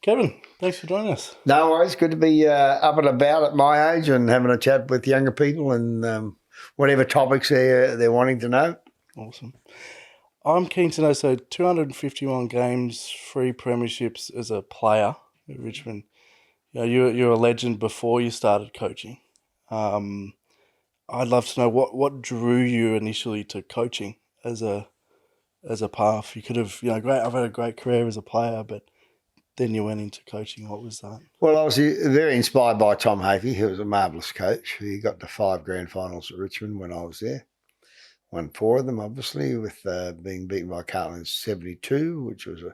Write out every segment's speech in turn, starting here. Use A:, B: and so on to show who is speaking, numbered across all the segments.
A: Kevin, thanks for joining us.
B: No worries. Good to be up and about at my age and having a chat with younger people and whatever topics they're wanting to know.
A: Awesome. I'm keen to know, so 251 games, 3 premierships as a player at Richmond. You're a legend before you started coaching. I'd love to know what drew you initially to coaching as a path. You could have, I've had a great career as a player, but then you went into coaching. What was that?
B: Well, I was very inspired by Tom Hafey. He was a marvellous coach. He got to 5 grand finals at Richmond when I was there. Won 4 of them, obviously, with being beaten by Carlton in 72, which was a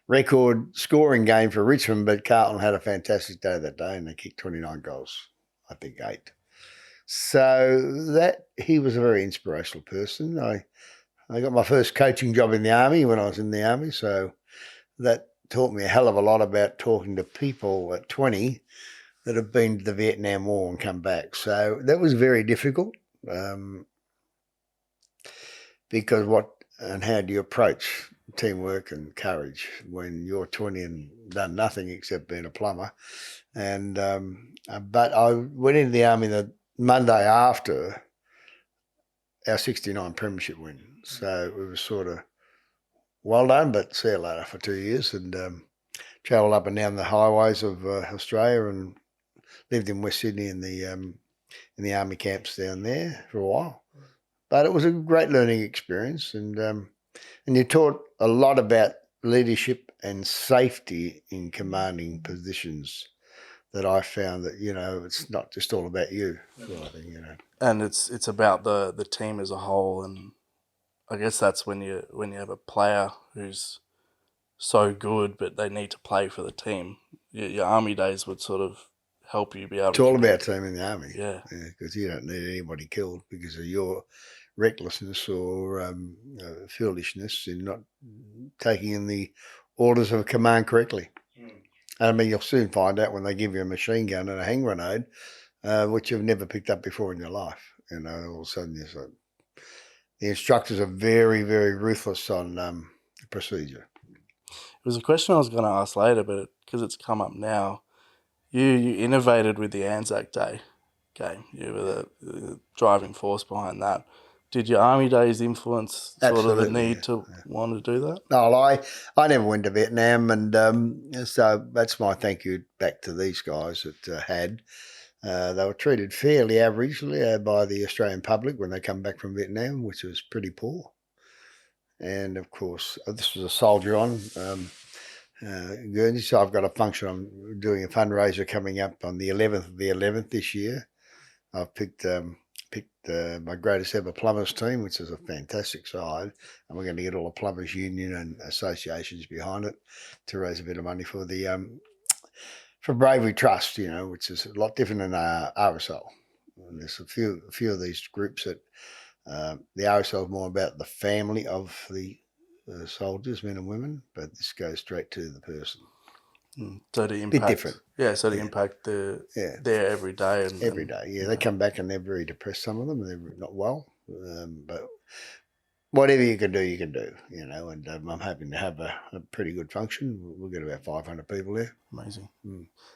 B: record scoring game for Richmond, but Carlton had a fantastic day that day and they kicked 29 goals, I think 8. So he was a very inspirational person. I got my first coaching job in the Army when I was in the Army, so that taught me a hell of a lot about talking to people at 20 that have been to the Vietnam War and come back. So that was very difficult because how do you approach teamwork and courage when you're 20 and done nothing except being a plumber? And but I went into the Army the Monday after our 69 premiership win. So it was sort of well done, but see you later for 2 years and travelled up and down the highways of Australia and lived in West Sydney in the army camps down there for a while. But it was a great learning experience and you taught a lot about leadership and safety in commanding positions that I found that, it's not just all about you sort of thing,
A: And it's about the team as a whole, and I guess that's when you have a player who's so good but they need to play for the team. Your army days would sort of help you be able
B: It's
A: to...
B: all about team in the army.
A: Yeah.
B: Because you don't need anybody killed because of your recklessness or foolishness in not taking in the orders of command correctly. And I mean, you'll soon find out when they give you a machine gun and a hand grenade, which you've never picked up before in your life. All of a sudden the instructors are very, very ruthless on procedure.
A: It was a question I was going to ask later, but because it's come up now, you innovated with the Anzac Day game. You were the driving force behind that. Did your army days influence sort of the need to want to do that?
B: No, I never went to Vietnam, and so that's my thank you back to these guys that had. They were treated fairly averagely by the Australian public when they come back from Vietnam, which was pretty poor. And of course, this was a soldier on Guernsey, so I've got a function. I'm doing a fundraiser coming up on the 11th of the 11th this year. I've picked my greatest ever plumbers team, which is a fantastic side, and we're going to get all the plumbers union and associations behind it to raise a bit of money for the for Bravery Trust, which is a lot different than RSL. And there's a few of these groups that the RSL is more about the family of the soldiers, men and women, but this goes straight to the person.
A: So the impact,
B: bit different.
A: Yeah, so the impact there every day.
B: Every day, yeah. They come back and they're very depressed, some of them. They're not well. But whatever you can do, and I'm hoping to have a pretty good function. We'll get about 500 people there.
A: Amazing.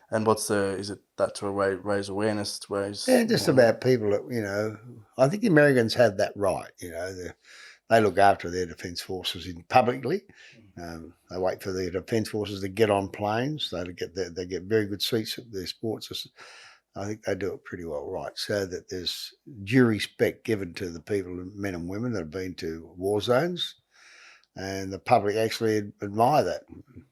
A: And is it that to raise awareness, to raise...
B: Yeah, just about people that, I think the Americans have that right, they look after their defence forces publicly. They wait for their defence forces to get on planes. They get very good seats at their sports. I think they do it pretty well right, so that there's due respect given to the people, men and women that have been to war zones, and the public actually admire that,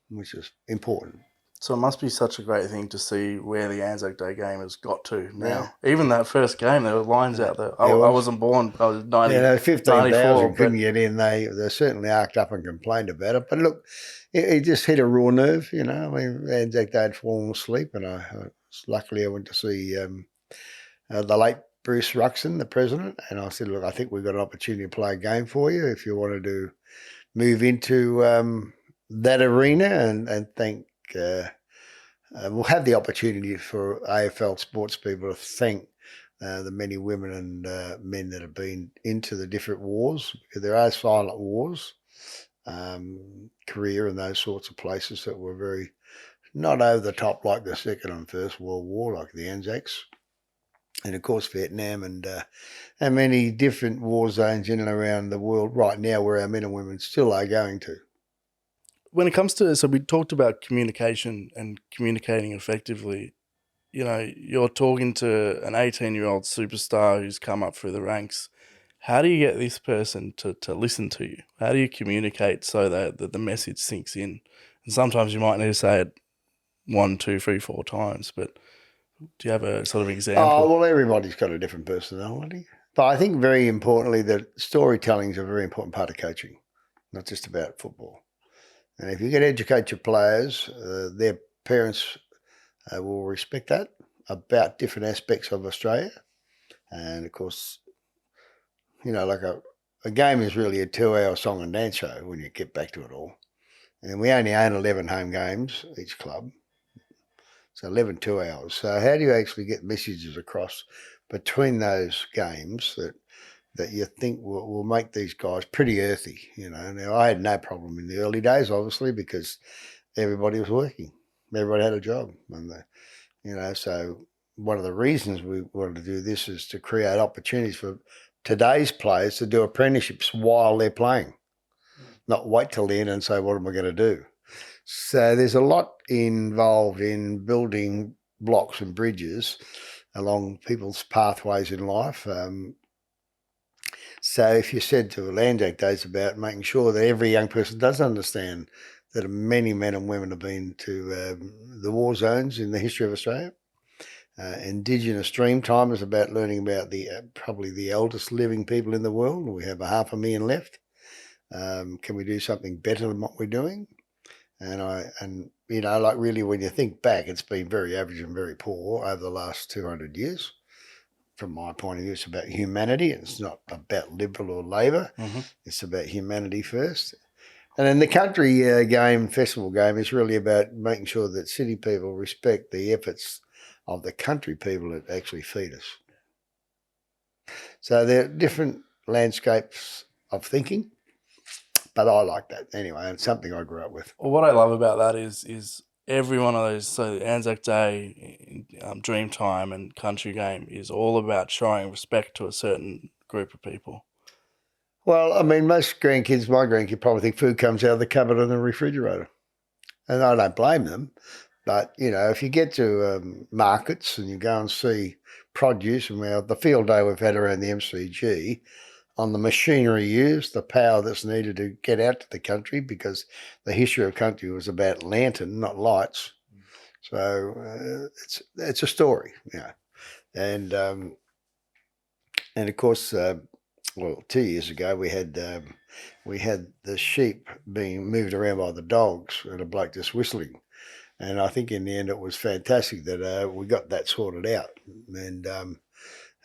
B: which is important.
A: So it must be such a great thing to see where the Anzac Day game has got to now. Yeah. Even that first game, there were lines out there. I wasn't born. I was 90.
B: 15,000 couldn't get in. They certainly arced up and complained about it. But look, it just hit a raw nerve, I mean, Anzac Day had fallen asleep, and luckily I went to see the late Bruce Ruxton, the president, and I said, look, I think we've got an opportunity to play a game for you if you wanted to move into that arena and think. We'll have the opportunity for AFL sports people to thank the many women and men that have been into the different wars, because there are silent wars, Korea and those sorts of places that were very not over the top like the Second and First World War, like the Anzacs, and of course Vietnam and many different war zones in and around the world right now where our men and women still are going to.
A: When it comes to, so we talked about communication and communicating effectively. You know, you're talking to an 18-year-old superstar who's come up through the ranks. How do you get this person to listen to you? How do you communicate so that the message sinks in? And sometimes you might need to say it 1, 2, 3, 4 times, but do you have a sort of example?
B: Oh, well, everybody's got a different personality. But I think very importantly that storytelling is a very important part of coaching, not just about football. And if you can educate your players, their parents will respect that about different aspects of Australia. And of course, you know, like a game is really a 2-hour song and dance show when you get back to it all. And we only own 11 home games, each club. So 11 2 hours. So how do you actually get messages across between those games that you think will make these guys pretty earthy? You know, now I had no problem in the early days, obviously, because everybody was working. Everybody had a job. And, you know, so one of the reasons we wanted to do this is to create opportunities for today's players to do apprenticeships while they're playing, not wait till the end and say, what am I going to do? So there's a lot involved in building blocks and bridges along people's pathways in life. So if you said to Anzac Days about making sure that every young person does understand that many men and women have been to the war zones in the history of Australia. Indigenous Dreamtime is about learning about the probably the eldest living people in the world. We have 500,000 left. Can we do something better than what we're doing? And you know, like really when you think back, it's been very average and very poor over the last 200 years. From my point of view, it's about humanity. It's not about Liberal or Labor.
A: Mm-hmm.
B: It's about humanity first. And then the country festival game is really about making sure that city people respect the efforts of the country people that actually feed us. So there are different landscapes of thinking. But I like that anyway. It's something I grew up with.
A: Well, what I love about that is every one of those. So Anzac Day, Dreamtime, and Country Game is all about showing respect to a certain group of people.
B: Well, I mean, most grandkids, my grandkid probably think food comes out of the cupboard in the refrigerator, and I don't blame them. But you know, if you get to markets and you go and see produce, and the field day we've had around the MCG, on the machinery used, the power that's needed to get out to the country, because the history of country was about lantern, not lights. So it's a story, you know. And of course, 2 years ago we had the sheep being moved around by the dogs and a bloke just whistling. And I think in the end it was fantastic that we got that sorted out. And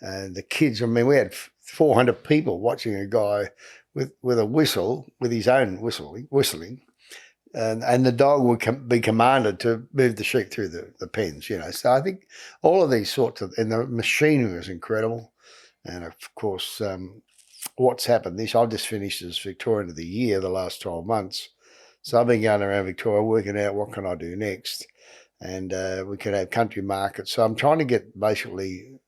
B: the kids, I mean, we had 400 people watching a guy with a whistle, with his own whistling, and the dog would be commanded to move the sheep through the pens, you know. So I think all of these sorts of, and the machinery was incredible. And of course, what's happened I've just finished as Victorian of the Year the last 12 months. So I've been going around Victoria working out what can I do next. And we could have country markets. So I'm trying to get basically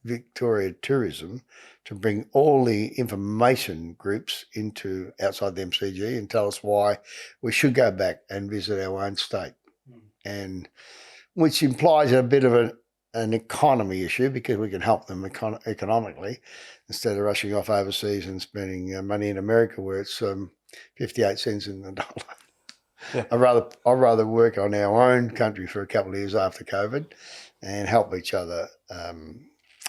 B: Victoria Tourism to bring all the information groups into outside the MCG and tell us why we should go back and visit our own state. And which implies a bit of an economy issue, because we can help them economically instead of rushing off overseas and spending money in America where it's 58 cents in the dollar. Yeah. I'd rather work on our own country for a couple of years after COVID and help each other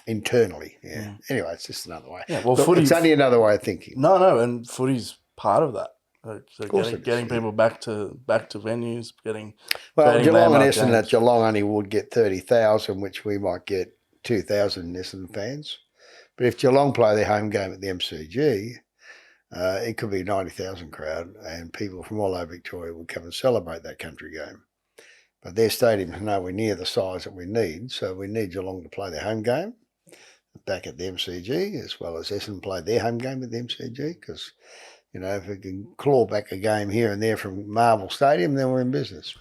B: internally. Yeah. Anyway, it's just another way.
A: Yeah, well,
B: it's only another way of thinking.
A: No, and footy's part of that. So getting people back to venues,
B: Geelong and Essendon at Geelong only would get 30,000, which we might get 2,000 Essendon fans. But if Geelong play their home game at the MCG, it could be a 90,000 crowd, and people from all over Victoria would come and celebrate that country game. But their stadium is nowhere near the size that we need, so we need Geelong to play their home game back at the MCG, as well as Essendon play their home game at the MCG, because, you know, if we can claw back a game here and there from Marvel Stadium, then we're in business.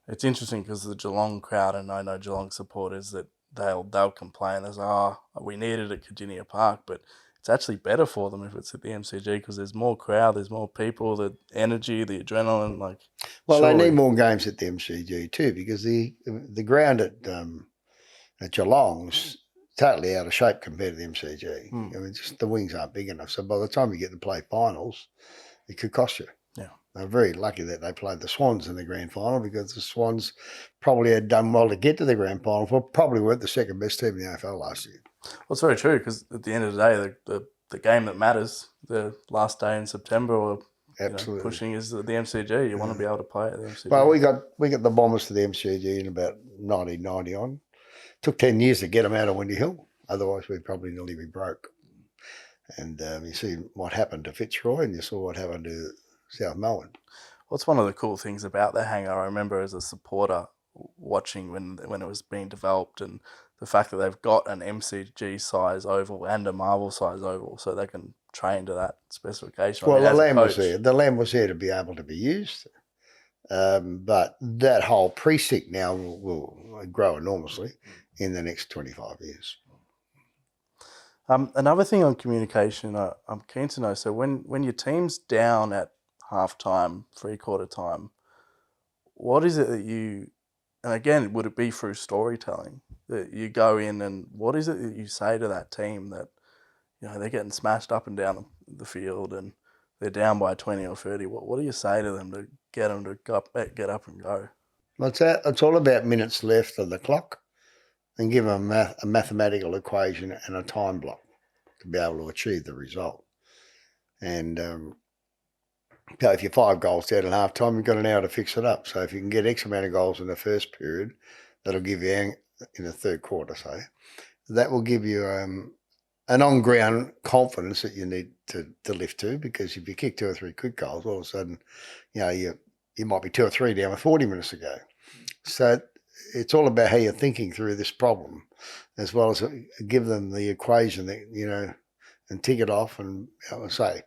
A: It's interesting because the Geelong crowd, and I know Geelong supporters, that they'll complain. They'll say, "Oh, we need it at Virginia Park," but it's actually better for them if it's at the MCG because there's more crowd, there's more people, the energy, the adrenaline. Like,
B: Well, they need
A: surely,
B: more games at the MCG too because the ground at Geelong's totally out of shape compared to the MCG.
A: Hmm.
B: I mean, just the wings aren't big enough. So by the time you get to play finals, it could cost you.
A: Yeah.
B: They're very lucky that they played the Swans in the grand final because the Swans probably had done well to get to the grand final, but probably weren't the second best team in the AFL last year.
A: Well, it's very true because at the end of the day, the game that matters, the last day in September or
B: Absolutely.
A: pushing is the MCG. You want to be able to play at the MCG.
B: Well, we got the Bombers to the MCG in about 1990 on. Took 10 years to get them out of Windy Hill. Otherwise, we'd probably nearly be broke. And you see what happened to Fitzroy, and you saw what happened to South Melbourne.
A: What's one of the cool things about the hangar? I remember as a supporter watching when it was being developed, and the fact that they've got an MCG size oval and a Marvel size oval, so they can train to that specification.
B: Well, the
A: as a
B: land was
A: coach-
B: there. The land was there to be able to be used. But that whole precinct now will grow enormously in the next 25 years.
A: Another thing on communication, I'm keen to know. So when your team's down at halftime, 3/4 time, what is it that you? And again, would it be through storytelling that you go in, and what is it that you say to that team that they're getting smashed up and down the field and they're down by 20 or 30? What do you say to them to get them to get up and go?
B: Well, it's all about minutes left of the clock, and give them a mathematical equation and a time block to be able to achieve the result. And so if you're 5 goals down at half time, you've got an hour to fix it up. So if you can get X amount of goals in the first period, that'll give you, in the third quarter, say, that will give you an on-ground confidence that you need to lift to, because if you kick 2 or 3 quick goals, all of a sudden, you might be 2 or 3 down with 40 minutes to go. So it's all about how you're thinking through this problem, as well as give them the equation that, and tick it off. And I would say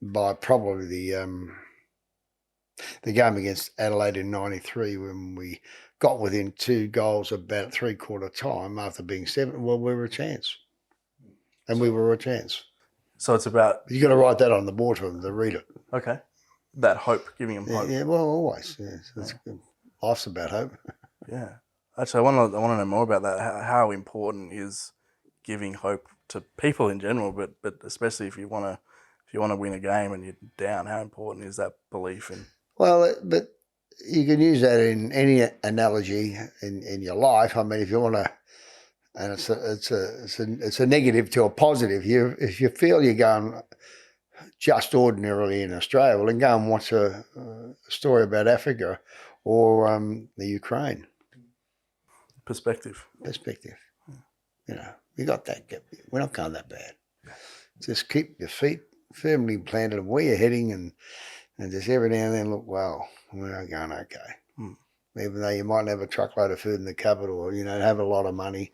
B: by probably the game against Adelaide in 93, when we got within 2 goals about 3/4 time after being 7, well, we were a chance. And we were a chance.
A: So it's about...
B: You got to write that on the board for them to read it.
A: Okay. That hope, giving them hope.
B: Yeah, well, always. Yeah, that's good. Life's about hope.
A: Yeah. Actually, I want to know more about that. How important is giving hope to people in general, but especially if you want to win a game and you're down, how important is that belief in?
B: Well, but you can use that in any analogy in your life. I mean, if you want to, and it's a negative to a positive. If you feel you're going just ordinarily in Australia, well, then go and watch a story about Africa or the Ukraine.
A: Perspective.
B: You got that. We're not going that bad. Just keep your feet firmly planted on where you're heading, and just every now and then look, well, we're going okay. Even though you might have a truckload of food in the cupboard, or have a lot of money,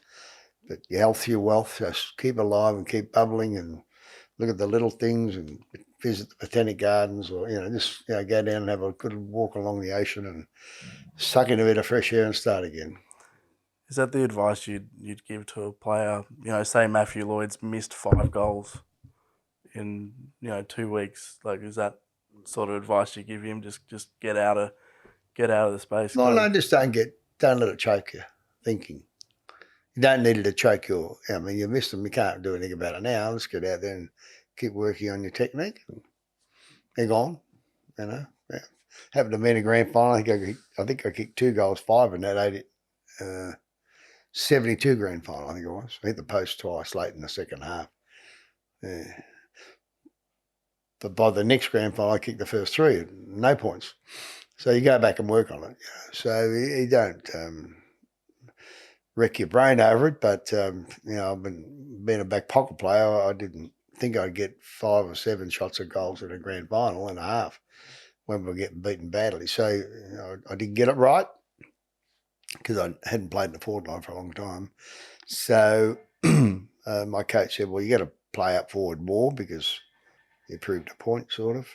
B: but your health, your wealth, just keep alive and keep bubbling, and look at the little things, and visit the botanic gardens, or just go down and have a good walk along the ocean and suck in a bit of fresh air and start again.
A: Is that the advice you'd give to a player? Say Matthew Lloyd's missed 5 goals in 2 weeks. Like, is that sort of advice you give him? Just get out of the space.
B: No, just don't let it choke you. Thinking. You don't need it to choke you. I mean, you missed them. You can't do anything about it now. Let's get out there and keep working on your technique. Hang on, Yeah. Happened to me in a grand final. I think I kicked 2 goals, 5 in that 72 grand final. I think it was. I hit the post twice late in the second half. Yeah. But by the next grand final, I kicked the first 3, no points. So you go back and work on it. So you don't wreck your brain over it. But I've been a back pocket player. I didn't think I'd get 5 or 7 shots of goals in a grand final and a half when we were getting beaten badly. So I didn't get it right because I hadn't played in the forward line for a long time. So my coach said, well, you got to play up forward more because you proved a point, sort of.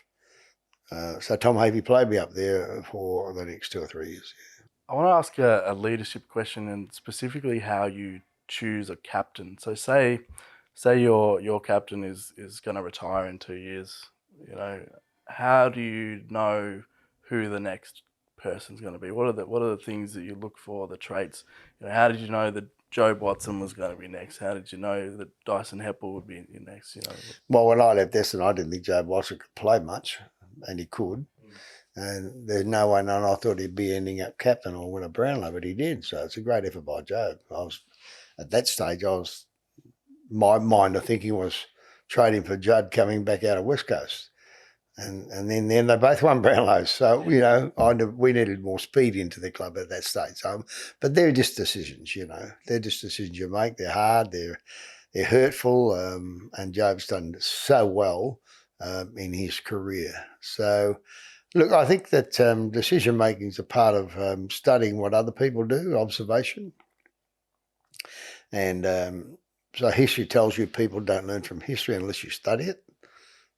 B: So Tom Havey played me up there for the next 2 or 3 years.
A: I want to ask a leadership question, and specifically how you choose a captain. So say your captain is going to retire in 2 years. You know, how do you know who the next person's going to be? What are the things that you look for? The traits. You know, how did you know that Joe Watson was going to be next? How did you know that Dyson Heppel would be next? You know.
B: Well, when I left Essendon, I didn't think Joe Watson could play much, and he could. And there's no way none I thought he'd be ending up captain or win a Brownlow, but he did. So it's a great effort by Joe. At that stage, my mind of thinking was trading for Judd coming back out of West Coast. And then they both won Brownlows. So, we needed more speed into the club at that stage. So, but they're just decisions, They're just decisions you make. They're hard. They're hurtful. And Joe's done so well in his career. So, look, I think that decision making is a part of studying what other people do, observation. And so history tells you people don't learn from history unless you study it.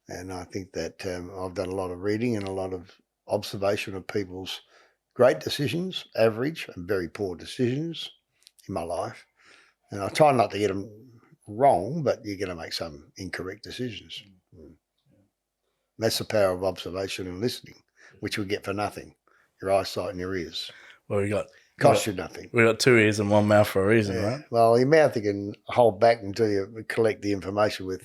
B: And I think that I've done a lot of reading and a lot of observation of people's great decisions, average and very poor decisions in my life. And I try not to get them wrong, but you're going to make some incorrect decisions. That's the power of observation and listening, which we get for nothing. Your eyesight and your ears.
A: Well,
B: Cost you nothing.
A: We got 2 ears and 1 mouth for a reason,
B: Yeah.
A: right?
B: Well, your mouth you can hold back until you collect the information with,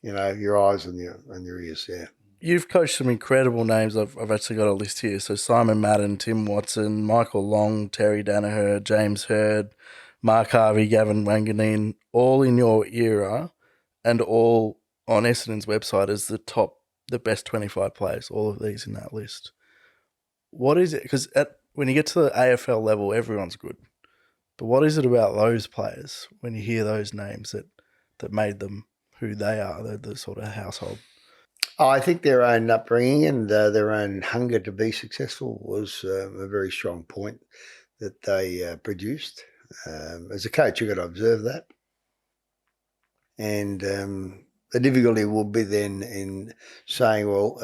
B: your eyes and your ears. Yeah.
A: You've coached some incredible names. I've actually got a list here. So Simon Madden, Tim Watson, Michael Long, Terry Danaher, James Hurd, Mark Harvey, Gavin Wanganeen, all in your era, and all on Essendon's website as the best 25 players. All of these in that list. What is it? Because when you get to the AFL level, everyone's good. But what is it about those players when you hear those names that made them who they are, the sort of household?
B: I think their own upbringing and their own hunger to be successful was a very strong point that they produced. As a coach, you've got to observe that. And the difficulty will be then in saying, well,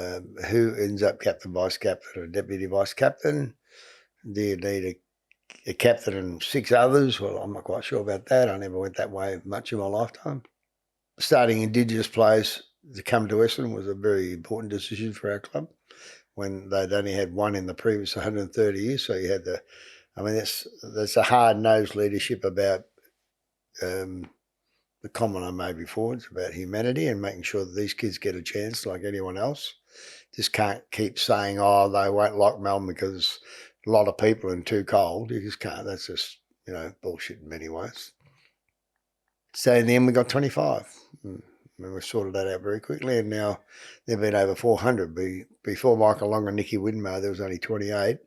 B: who ends up captain, vice captain, or deputy vice captain? Do you need a captain and 6 others? Well, I'm not quite sure about that. I never went that way much in my lifetime. Starting Indigenous players to come to Essendon was a very important decision for our club when they'd only had one in the previous 130 years. So you had that's a hard-nosed leadership about the comment I made before. It's about humanity and making sure that these kids get a chance like anyone else. Just can't keep saying, oh, they won't like Melbourne because a lot of people and too cold. You just can't. That's just, bullshit in many ways. So in the end, we got 25. And we sorted that out very quickly. And now there have been over 400. Before Michael Long and Nicky Widmer, there was only 28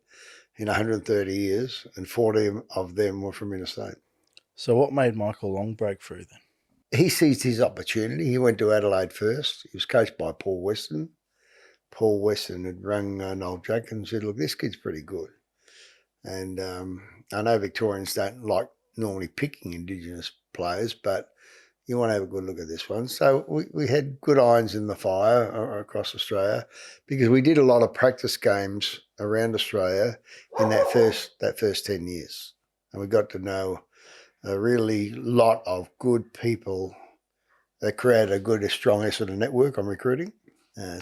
B: in 130 years, and 40 of them were from interstate.
A: So what made Michael Long break through then?
B: He seized his opportunity. He went to Adelaide first. He was coached by Paul Weston. Paul Weston had rung Noel Jack and said, look, this kid's pretty good. And I know Victorians don't like normally picking Indigenous players, but you want to have a good look at this one. So we had good irons in the fire across Australia because we did a lot of practice games around Australia in that first 10 years. And we got to know a really lot of good people that created a strong Essendon network on recruiting.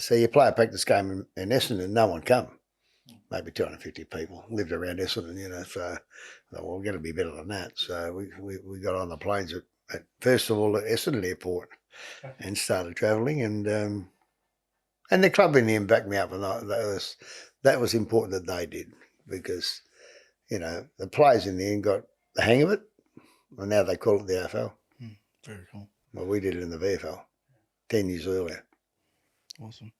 B: So you play a practice game in Essendon, no one come. Maybe 250 people lived around Essendon, so we're going to be better than that. So we got on the planes at first of all at Essendon Airport and started travelling, and the club in the end backed me up, and that was important that they did because the players in the end got the hang of it, and now they call it the AFL.
A: Very cool.
B: Well, we did it in the VFL 10 years earlier.
A: Awesome.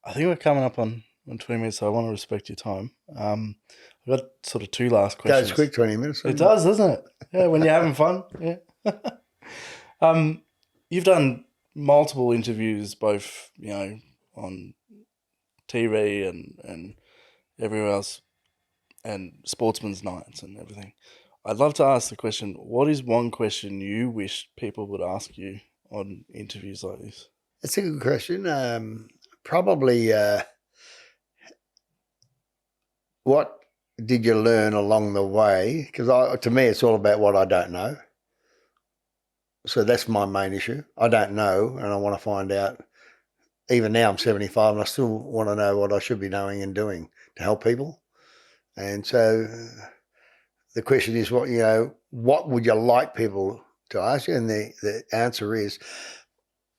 A: I think we're coming up on 20 minutes, so I want to respect your time. I've got sort of 2 last questions.
B: Goes quick, 20 minutes.
A: It does, doesn't it? Yeah, when you're having fun. Yeah. You've done multiple interviews, both on TV and everywhere else, and Sportsman's Nights and everything. I'd love to ask the question: what is one question you wish people would ask you on interviews like this?
B: That's a good question. Probably what did you learn along the way? Because to me, it's all about what I don't know. So that's my main issue. I don't know, and I want to find out. Even now, I'm 75, and I still want to know what I should be knowing and doing to help people. And so the question is, what would you like people to ask you? And the answer is,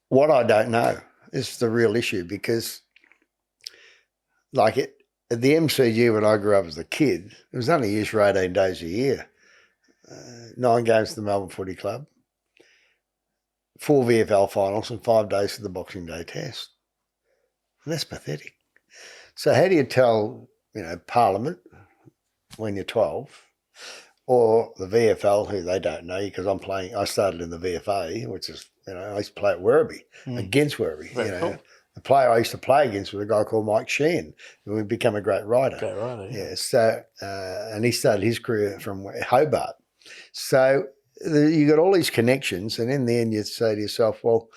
B: what I don't know is the real issue, because at the MCG when I grew up as a kid, it was only used for 18 days a year. 9 games to the Melbourne Footy Club, 4 VFL finals, and 5 days to the Boxing Day Test. And that's pathetic. So how do you tell, Parliament when you're 12, or the VFL, who they don't know you, because I started in the VFA, which is, I used to play at Werribee, against Werribee.
A: Cool.
B: The player I used to play against was a guy called Mike Sheehan, who would become a great rider.
A: Great rider, yeah.
B: So, and he started his career from Hobart. So you got all these connections, and in the end you say to yourself, well,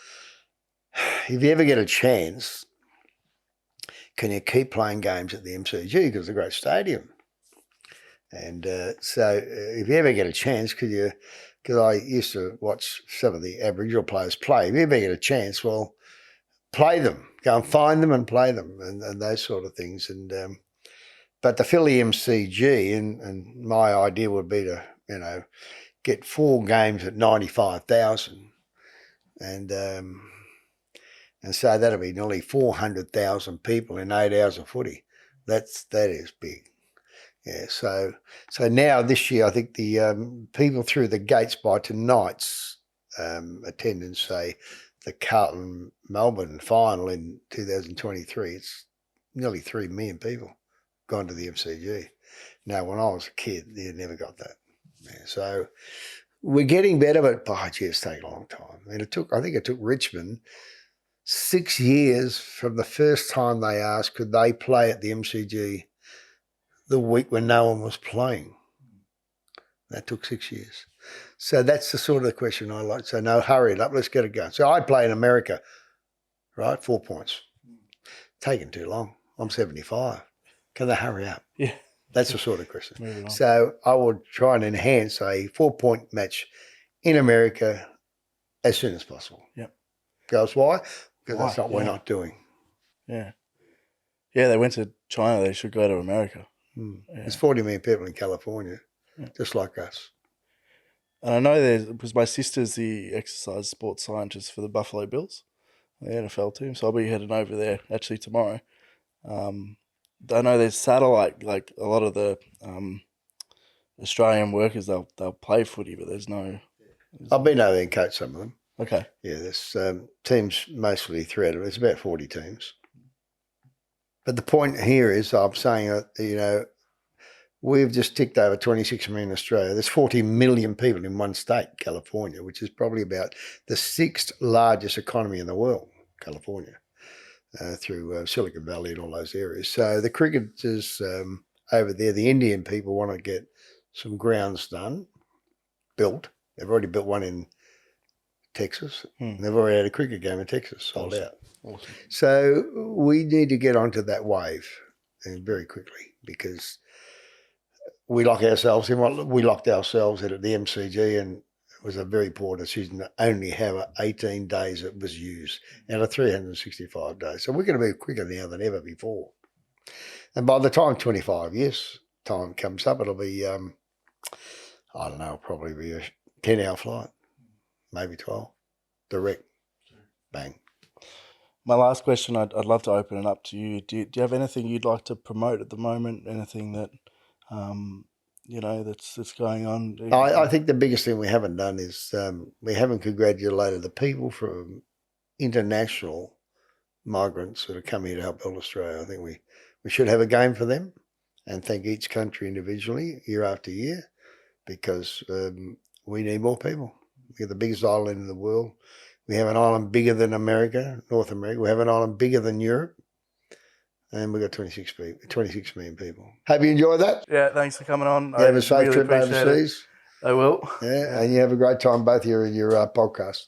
B: if you ever get a chance, can you keep playing games at the MCG, because it's a great stadium? And so if you ever get a chance, because I used to watch some of the Aboriginal players play, if you ever get a chance, well, play them, go and find them and play them, and those sort of things. And but to fill the MCG, and my idea would be to, get 4 games at 95,000, and so that'll be nearly 400,000 people in 8 hours of footy. That is big. Yeah, so now this year, I think the people through the gates by tonight's attendance, say the Carlton Melbourne final in 2023, it's nearly 3 million people gone to the MCG. Now, when I was a kid, you never got that. Yeah, so we're getting better, but it's taken a long time. And I think it took Richmond 6 years from the first time they asked could they play at the MCG the week when no one was playing. That took 6 years. So that's the sort of question I like. So no, hurry it up, let's get it going. So I play in America, right? 4 points. Taking too long. I'm 75. Can they hurry up?
A: Yeah.
B: That's the sort of question. So I would try and enhance a 4-point match in America as soon as possible.
A: Yep.
B: Because why? Because that's not what we're not doing.
A: Yeah. Yeah, they went to China. They should go to America.
B: Yeah. There's 40 million people in California, just like us.
A: And I know because my sister's the exercise sports scientist for the Buffalo Bills, the NFL team. So I'll be heading over there actually tomorrow. I know there's satellite, like a lot of the Australian workers, they'll play footy, but there's no...
B: I've been over there and coached some of them.
A: Okay.
B: Yeah, there's teams mostly throughout it. There's about 40 teams. But the point here is, I'm saying, we've just ticked over 26 million in Australia. There's 40 million people in one state, California, which is probably about the 6th largest economy in the world, California, through Silicon Valley and all those areas. So the cricketers over there, the Indian people want to get some grounds built. They've already built one in Texas. They've already had a cricket game in Texas, sold out.
A: Awesome.
B: So we need to get onto that wave very quickly, because we lock ourselves in. We locked ourselves in at the MCG, and it was a very poor decision to only have 18 days it was used out of 365 days. So we're going to be quicker now than ever before. And by the time 25 years time comes up, it'll be, I don't know, probably be a 10-hour flight, maybe 12, direct, bang.
A: My last question, I'd love to open it up to you. Do you have anything you'd like to promote at the moment? Anything that, that's going on?
B: I think the biggest thing we haven't done is we haven't congratulated the people from international migrants that have come here to help build Australia. I think we should have a game for them and thank each country individually year after year, because we need more people. We're the biggest island in the world. We have an island bigger than America, North America. We have an island bigger than Europe. And we've got 26 million people. Hope you enjoy that.
A: Yeah, thanks for coming on.
B: You have a safe trip overseas.
A: I will.
B: Yeah, and you have a great time, both you and your podcast.